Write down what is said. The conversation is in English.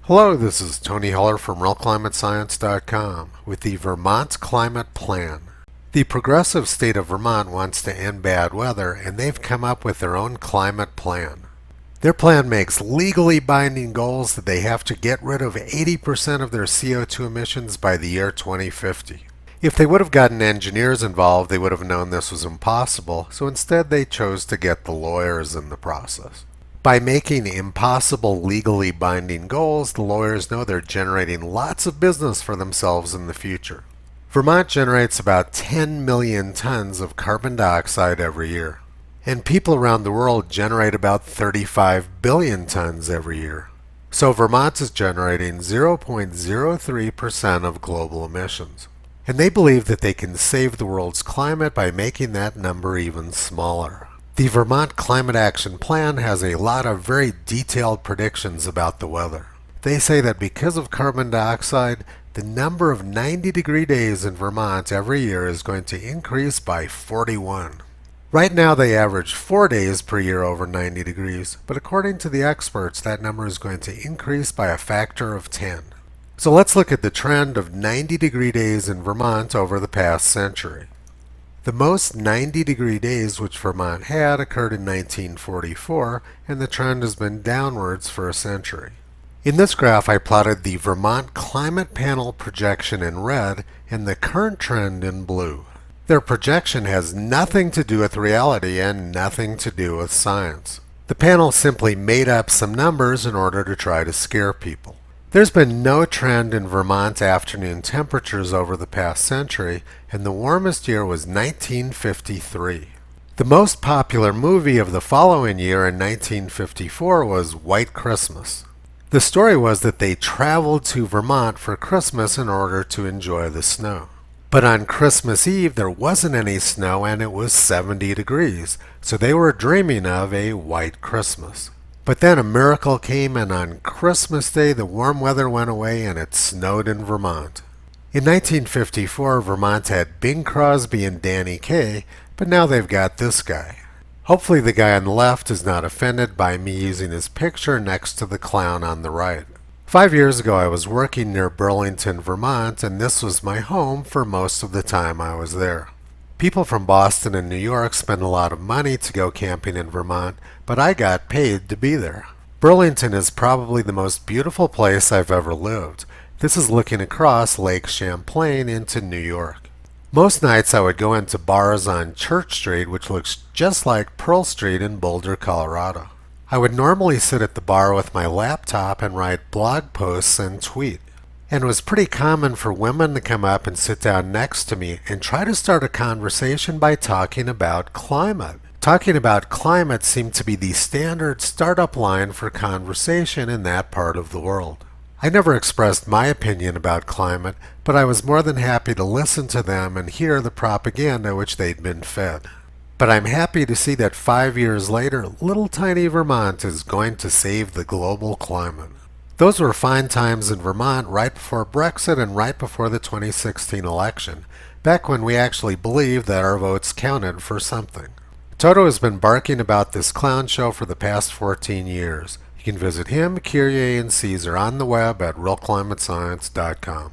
Hello, this is Tony Heller from RealClimateScience.com with the Vermont Climate Plan. The progressive state of Vermont wants to end bad weather, and they've come up with their own climate plan. Their plan makes legally binding goals that they have to get rid of 80% of their CO2 emissions by the year 2050. If they would have gotten engineers involved, they would have known this was impossible, so instead they chose to get the lawyers in the process. By making impossible legally binding goals, the lawyers know they're generating lots of business for themselves in the future. Vermont generates about 10 million tons of carbon dioxide every year, and people around the world generate about 35 billion tons every year. So Vermont is generating 0.03% of global emissions. And they believe that they can save the world's climate by making that number even smaller. The Vermont Climate Action Plan has a lot of very detailed predictions about the weather. They say that because of carbon dioxide, the number of 90-degree days in Vermont every year is going to increase by 41. Right now they average 4 days per year over 90 degrees, but according to the experts, that number is going to increase by a factor of 10. So let's look at the trend of 90-degree days in Vermont over the past century. The most 90-degree days which Vermont had occurred in 1944, and the trend has been downwards for a century. In this graph, I plotted the Vermont Climate Panel projection in red and the current trend in blue. Their projection has nothing to do with reality and nothing to do with science. The panel simply made up some numbers in order to try to scare people. There's been no trend in Vermont afternoon temperatures over the past century, and the warmest year was 1953. The most popular movie of the following year in 1954 was White Christmas. The story was that they traveled to Vermont for Christmas in order to enjoy the snow. But on Christmas Eve there wasn't any snow and it was 70 degrees, so they were dreaming of a white Christmas. But then a miracle came, and on Christmas Day the warm weather went away and it snowed in Vermont. In 1954, Vermont had Bing Crosby and Danny Kaye, but now they've got this guy. Hopefully the guy on the left is not offended by me using his picture next to the clown on the right. 5 years ago I was working near Burlington, Vermont, and this was my home for most of the time I was there. People from Boston and New York spend a lot of money to go camping in Vermont, but I got paid to be there. Burlington is probably the most beautiful place I've ever lived. This is looking across Lake Champlain into New York. Most nights I would go into bars on Church Street, which looks just like Pearl Street in Boulder, Colorado. I would normally sit at the bar with my laptop and write blog posts and tweet. And it was pretty common for women to come up and sit down next to me and try to start a conversation by talking about climate. Talking about climate seemed to be the standard startup line for conversation in that part of the world. I never expressed my opinion about climate, but I was more than happy to listen to them and hear the propaganda which they'd been fed. But I'm happy to see that 5 years later, little tiny Vermont is going to save the global climate. Those were fine times in Vermont right before Brexit and right before the 2016 election, back when we actually believed that our votes counted for something. Toto has been barking about this clown show for the past 14 years. You can visit him, Kyrie, and Caesar on the web at realclimatescience.com.